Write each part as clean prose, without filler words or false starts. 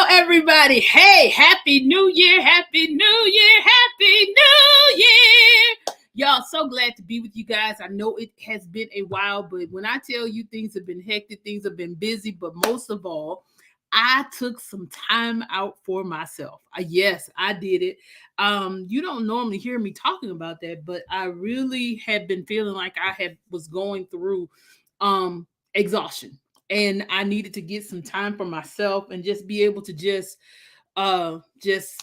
everybody. Hey, Happy New Year, Happy New Year, Happy New Year. Y'all, so glad to be with you guys. I know it has been a while, but when I tell you things have been hectic, things have been busy, but most of all, I took some time out for myself. Yes, I did it. You don't normally hear me talking about that, but I really have been feeling like was going through exhaustion, and I needed to get some time for myself and just be able to uh just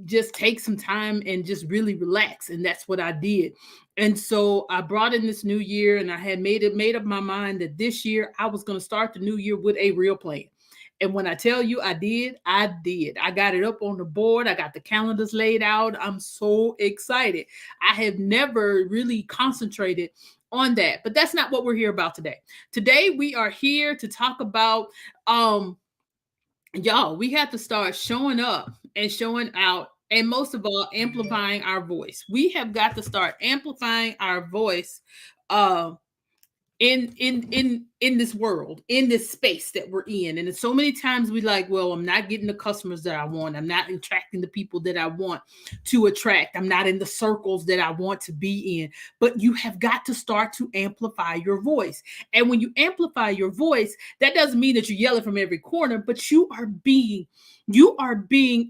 just take some time and just really relax, and that's what I did. And so I brought in this new year, and I had made up my mind that this year I was going to start the new year with a real plan. And when I tell you I did. I got it up on the board. I got the calendars laid out. I'm so excited. I have never really concentrated on that, but that's not what we're here about today. Today we are here to talk about y'all, we have to start showing up and showing out, and most of all, amplifying our voice. We have got to start amplifying our voice uh in this world, in this space that we're in. And so many times we like, well, I'm not getting the customers that I want, I'm not attracting the people that I want to attract, I'm not in the circles that I want to be in. But you have got to start to amplify your voice. And when you amplify your voice, that doesn't mean that you're yelling from every corner, but you are being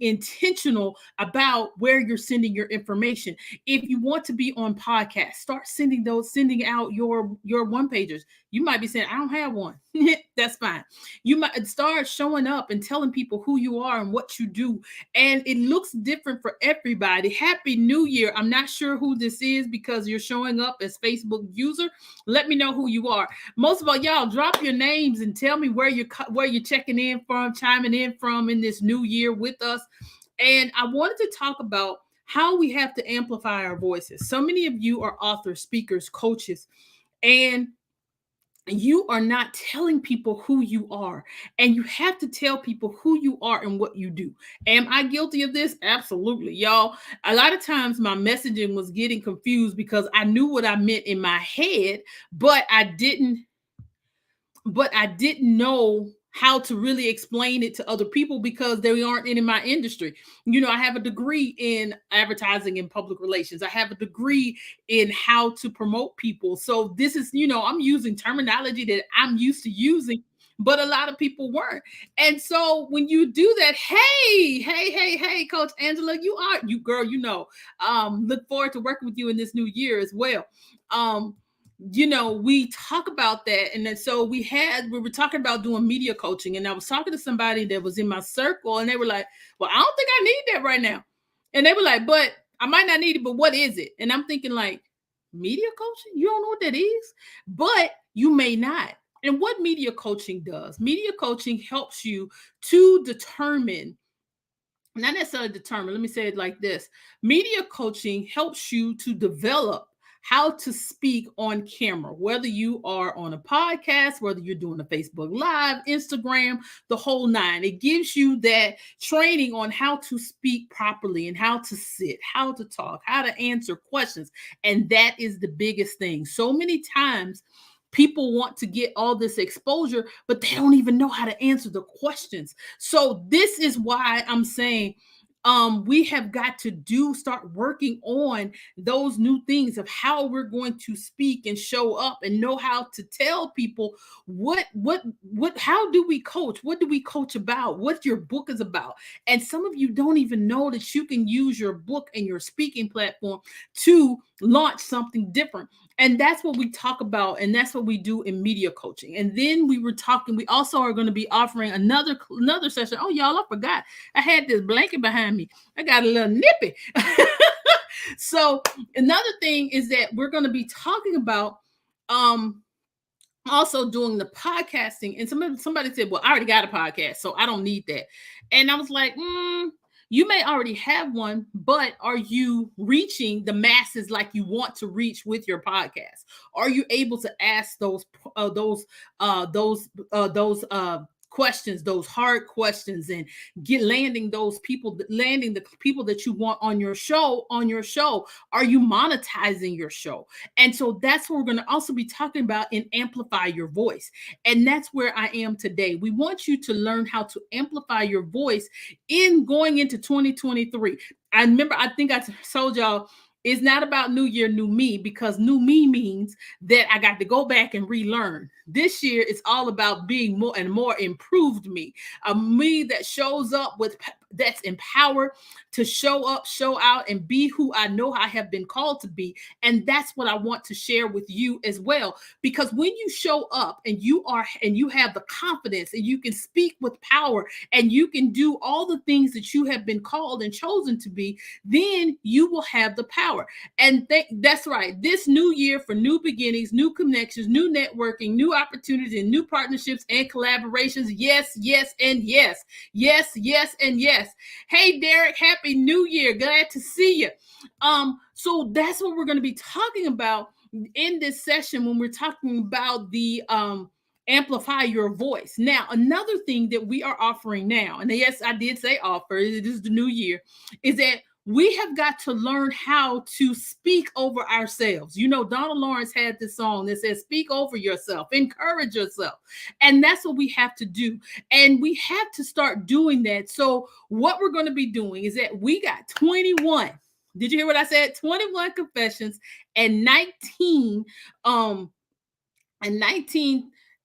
intentional about where you're sending your information. If you want to be on podcasts, start sending out your one pagers. You might be saying, I don't have one. That's fine. You might start showing up and telling people who you are and what you do. And it looks different for everybody. Happy New Year. I'm not sure who this is because you're showing up as Facebook user. Let me know who you are. Most of all, y'all drop your names and tell me where you're checking in from, chiming in from in this new year with us. And I wanted to talk about how we have to amplify our voices. So many of you are authors, speakers, coaches, and you are not telling people who you are. And you have to tell people who you are and what you do. Am I guilty of this? Absolutely, y'all. A lot of times my messaging was getting confused because I knew what I meant in my head, but I didn't know how to really explain it to other people because they aren't in my industry. I have a degree in advertising and public relations. I have a degree in how to promote people. So this is, I'm using terminology that I'm used to using, but a lot of people weren't. And so when you do that, hey, Coach Angela, you girl, look forward to working with you in this new year as well. We talk about that. And then so we were talking about doing media coaching, and I was talking to somebody that was in my circle, and they were like, well, I don't think I need that right now. And they were like, but I might not need it, but what is it? And I'm thinking, like, media coaching? You don't know what that is? But you may not. And what media coaching does, media coaching helps you to determine, not necessarily determine, let me say it like this. Media coaching helps you to develop how to speak on camera, whether you are on a podcast, whether you're doing a Facebook Live, Instagram, the whole nine. It gives you that training on how to speak properly and how to sit, how to talk, how to answer questions. And that is the biggest thing. So many times people want to get all this exposure, but they don't even know how to answer the questions. So this is why I'm saying we have got to start working on those new things of how we're going to speak and show up and know how to tell people how do we coach? What do we coach about? What your book is about? And some of you don't even know that you can use your book and your speaking platform to launch something different. And that's what we talk about. And that's what we do in media coaching. And then we also are going to be offering another session. Oh, y'all, I forgot. I had this blanket behind me. I got a little nippy. So another thing is that we're going to be talking about also doing the podcasting. And somebody said, well, I already got a podcast, so I don't need that. And I was like, you may already have one, but are you reaching the masses like you want to reach with your podcast? Are you able to ask those questions, those hard questions, and landing the people that you want on your show. Are you monetizing your show? And so that's what we're going to also be talking about in Amplify Your Voice. And that's where I am today. We want you to learn how to amplify your voice in going into 2023. I think I told y'all, it's not about new year, new me, because new me means that I got to go back and relearn. This year, it's all about being more and more improved me, a me that shows up that's empowered to show up, show out, and be who I know I have been called to be. And that's what I want to share with you as well. Because when you show up and you have the confidence and you can speak with power and you can do all the things that you have been called and chosen to be, then you will have the power. And that's right. This new year, for new beginnings, new connections, new networking, new opportunities, and new partnerships and collaborations. Yes, yes, and yes. Yes, yes, and yes. Hey, Derek, happy new year. Glad to see you. So that's what we're going to be talking about in this session when we're talking about the amplify your voice. Now, another thing that we are offering now, and yes, I did say offer, it is the new year, is that we have got to learn how to speak over ourselves. You know, Donna Lawrence had this song that says, speak over yourself, encourage yourself. And that's what we have to do. And we have to start doing that. So what we're going to be doing is that we got 21. Did you hear what I said? 21 confessions and 19 I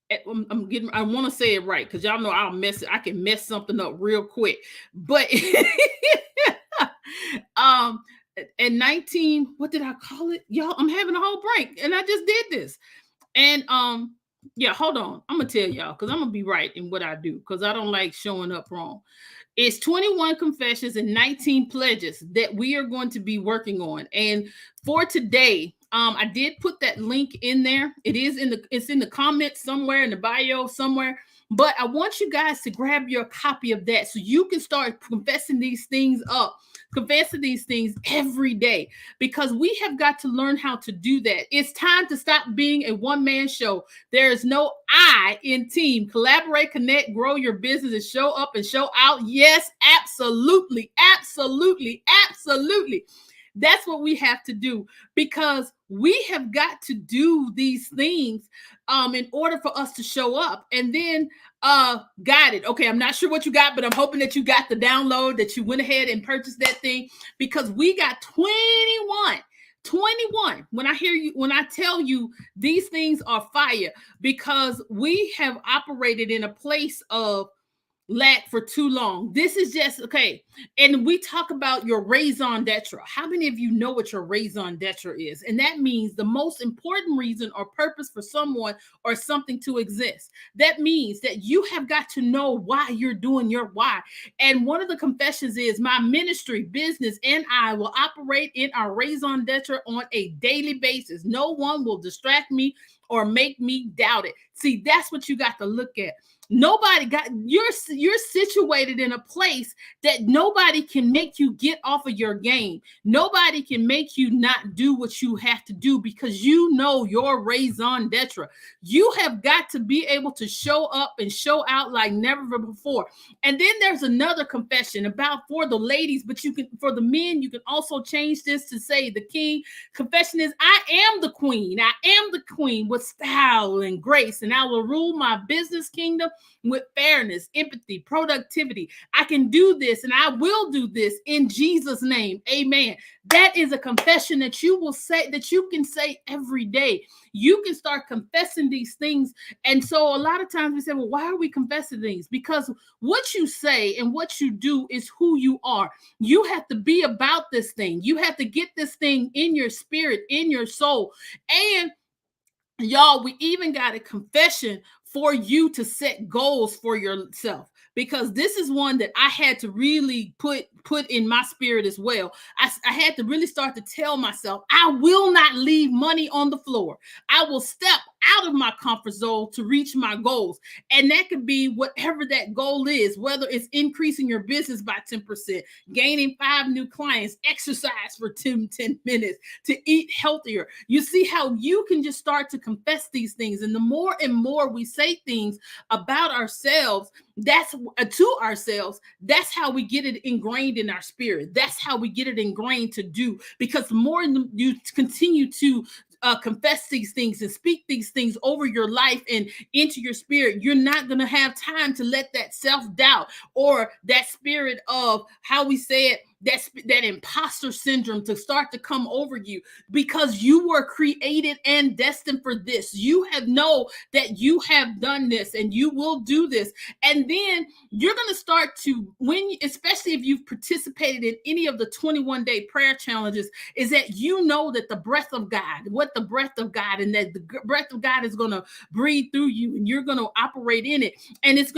want to say it right, because y'all know I can mess something up real quick. But and 19, what did I call it? Y'all, I'm having a whole break and I just did this. And yeah, hold on. I'm gonna tell y'all, because I'm gonna be right in what I do, because I don't like showing up wrong. It's 21 confessions and 19 pledges that we are going to be working on. And for today, I did put that link in there. It's in the comments somewhere, in the bio somewhere. But I want you guys to grab your copy of that so you can start confessing these things every day, because we have got to learn how to do that. It's time to stop being a one-man show. There is no I in team. Collaborate, connect, grow your business, and show up and show out. Yes, absolutely, absolutely, absolutely. That's what we have to do, because we have got to do these things in order for us to show up. And then got it. Okay, I'm not sure what you got, but I'm hoping that you got the download, that you went ahead and purchased that thing, because we got 21. When I tell you these things are fire, because we have operated in a place of lack for too long. This is just okay. And we talk about your raison d'etre. How many of you know what your raison d'etre is? And that means the most important reason or purpose for someone or something to exist. That means that you have got to know why you're doing your why. And one of the confessions is, my ministry, business, and I will operate in our raison d'etre on a daily basis. No one will distract me or make me doubt it. See, that's what you got to look at. You're situated in a place that nobody can make you get off of your game. Nobody can make you not do what you have to do, because you know your raison d'etre. You have got to be able to show up and show out like never before. And then there's another confession for the ladies, but for the men, you can also change this to say the king. Confession is, I am the queen. I am the queen with style and grace, and I will rule my business kingdom with fairness, empathy, productivity. I can do this and I will do this in Jesus' name. Amen. That is a confession that you will say, that you can say every day. You can start confessing these things. And so a lot of times we say, well, why are we confessing things? Because what you say and what you do is who you are. You have to be about this thing. You have to get this thing in your spirit, in your soul. And y'all, we even got a confession for you to set goals for yourself, because this is one that I had to really put in my spirit as well. I had to really start to tell myself, I will not leave money on the floor. I will step out of my comfort zone to reach my goals. And that could be whatever that goal is, whether it's increasing your business by 10%, gaining 5 new clients, exercise for 10 minutes, to eat healthier. You see how you can just start to confess these things. And the more and more we say things about ourselves, that's to ourselves, that's how we get it ingrained in our spirit. That's how we get it ingrained to do, because the more you continue to confess these things and speak these things over your life and into your spirit, you're not going to have time to let that self-doubt or that spirit of, how we say it, that imposter syndrome to start to come over you, because you were created and destined for this. You have know that you have done this and you will do this. And then you're going to start to, especially if you've participated in any of the 21-day prayer challenges, is that you know that the breath of God, and that the breath of God is going to breathe through you and you're going to operate in it. And this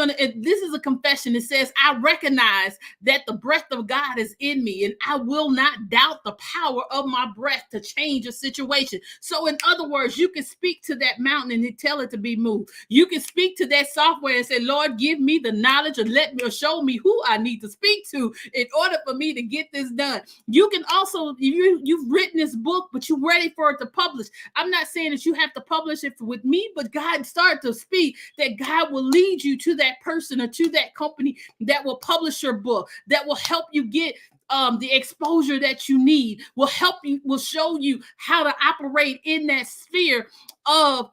is a confession. It says, I recognize that the breath of God is in me, and I will not doubt the power of my breath to change a situation. So in other words, you can speak to that mountain and tell it to be moved. You can speak to that software and say, Lord, give me the knowledge, or show me who I need to speak to in order for me to get this done. You can also, you've written this book, but you're ready for it to publish. I'm not saying that you have to publish it with me, but God started to speak that God will lead you to that person or to that company that will publish your book, that will help you get the exposure that you need, will show you how to operate in that sphere of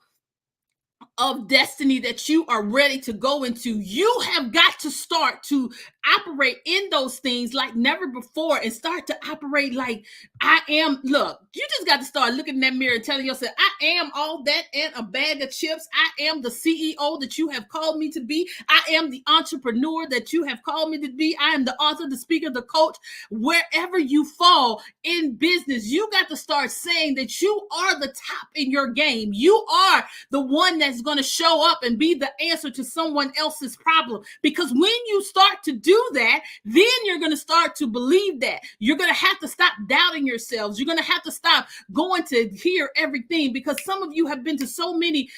destiny that you are ready to go into. You have got to start to operate in those things like never before, and start to operate like I am. Look, you just got to start looking in that mirror and telling yourself, I am all that and a bag of chips. I am the CEO that you have called me to be. I am the entrepreneur that you have called me to be. I am the author, the speaker, the coach. Wherever you fall in business, you got to start saying that you are the top in your game. You are the one that's going to show up and be the answer to someone else's problem. Because when you start to do that, then you're going to start to believe that. You're going to have to stop doubting yourselves. You're going to have to stop going to hear everything, because some of you have been to so many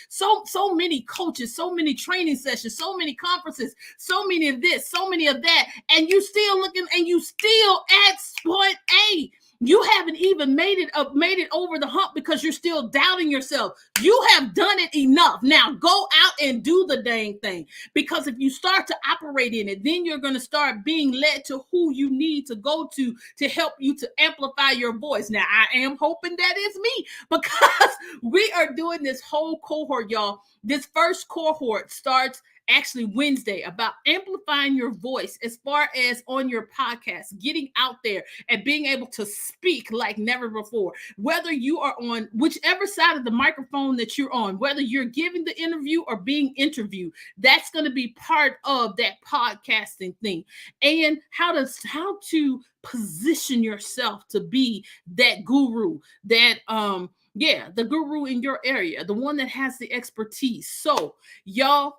coaches, so many training sessions, so many conferences, so many of this, so many of that, and you still looking, and you still at point A. You haven't even made it over the hump because you're still doubting yourself. You have done it enough. Now go out and do the dang thing. Because if you start to operate in it, then you're going to start being led to who you need to go to help you to amplify your voice. Now, I am hoping that is me, because we are doing this whole cohort, y'all. This first cohort starts actually Wednesday, about amplifying your voice as far as on your podcast, getting out there and being able to speak like never before. Whether you are on whichever side of the microphone that you're on, whether you're giving the interview or being interviewed, that's going to be part of that podcasting thing. And how to position yourself to be that guru, that the guru in your area, the one that has the expertise. So y'all,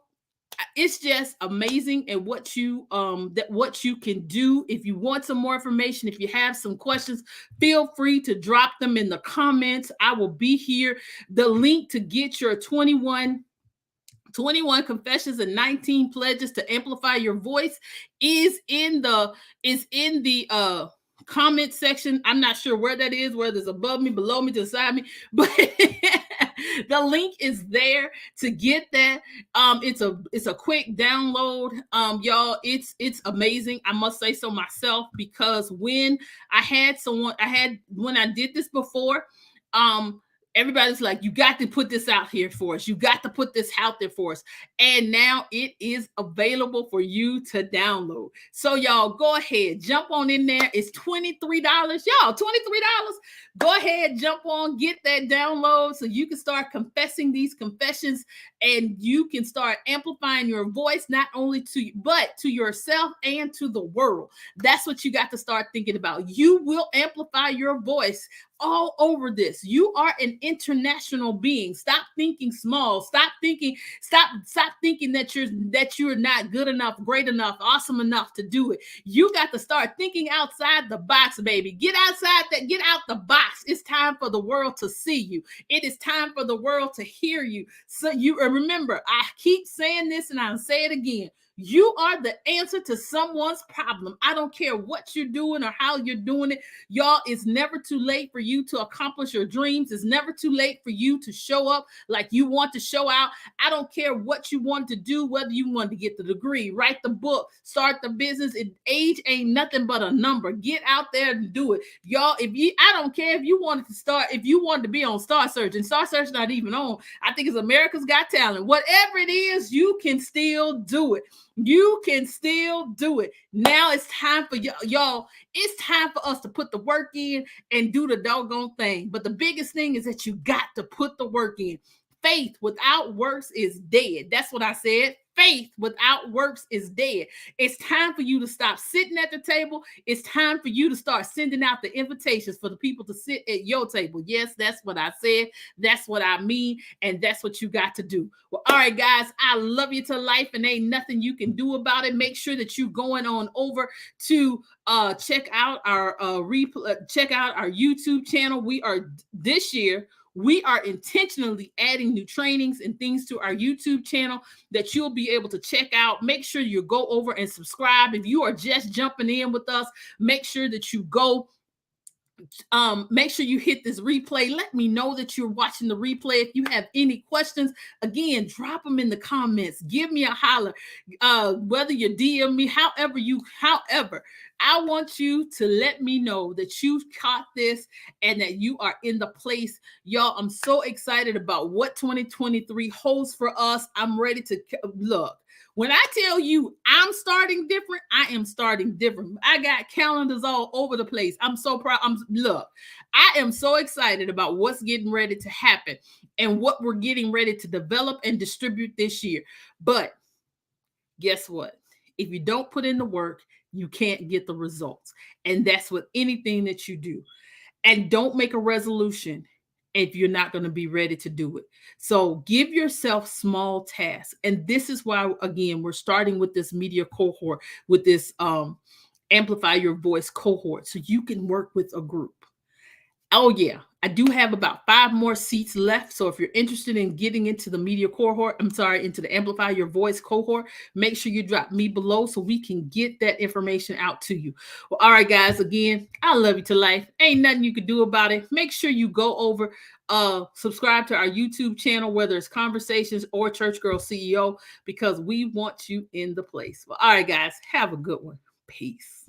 it's just amazing at what you can do. If you want some more information, if you have some questions, feel free to drop them in the comments. I will be here. The link to get your 21 confessions and 19 pledges to amplify your voice is in the comment section. I'm not sure where that is, whether it's above me, below me, to the side of me, but the link is there to get that. It's a quick download. Y'all, it's amazing. I must say so myself, because when I did this before, everybody's like, you got to put this out here for us. You got to put this out there for us. And now it is available for you to download. So y'all, go ahead, jump on in there. It's $23. Y'all, $23. Go ahead, jump on, get that download so you can start confessing these confessions and you can start amplifying your voice, not only to you, but to yourself and to the world. That's what you got to start thinking about. You will amplify your voice all over this. You are an international being. Stop thinking small. Stop thinking that you're not good enough, great enough, awesome enough to do it. You got to start thinking outside the box, baby. Get out the box. It's time for the world to see you. It is time for the world to hear you. So you remember, I keep saying this and I'll say it again. You are the answer to someone's problem. I don't care what you're doing or how you're doing it. Y'all, it's never too late for you to accomplish your dreams. It's never too late for you to show up like you want to show out. I don't care what you want to do, whether you want to get the degree, write the book, start the business. Age ain't nothing but a number. Get out there and do it. Y'all, I don't care if you wanted to be on Star Search, and Star Search not even on. I think it's America's Got Talent. Whatever it is, you can still do it. You can still do it. Now it's time for y'all. It's time for us to put the work in and do the doggone thing. But the biggest thing is that you got to put the work in. Faith without works is dead. That's what I said. Faith without works is dead. It's time for you to stop sitting at the table. It's time for you to start sending out the invitations for the people to sit at your table. Yes, that's what I said. That's what I mean. And that's what you got to do. Well, all right, guys, I love you to life and ain't nothing you can do about it. Make sure that you going on over to check out our check out our YouTube channel. We are intentionally adding new trainings and things to our YouTube channel that you'll be able to check out. Make sure you go over and subscribe. If you are just jumping in with us, make sure that you go. Make sure you hit this replay. Let me know that you're watching the replay. If you have any questions, again, drop them in the comments. Give me a holler. Whether you DM me, however, I want you to let me know that you caught this and that you are in the place. Y'all, I'm so excited about what 2023 holds for us. I'm ready to look. When I tell you I'm starting different, I am starting different. I got calendars all over the place. I'm so proud. I am so excited about what's getting ready to happen and what we're getting ready to develop and distribute this year. But guess what? If you don't put in the work, you can't get the results. And that's with anything that you do. And don't make a resolution if you're not going to be ready to do it. So give yourself small tasks. And this is why, again, we're starting with this media cohort, with this amplify your voice cohort, so you can work with a group. Oh yeah, I do have about 5 more seats left. So if you're interested in getting into the media cohort, into the amplify your voice cohort, make sure you drop me below so we can get that information out to you. Well, all right, guys, again, I love you to life. Ain't nothing you can do about it. Make sure you go over, subscribe to our YouTube channel, whether it's Conversations or Church Girl CEO, because we want you in the place. Well, all right, guys, have a good one. Peace.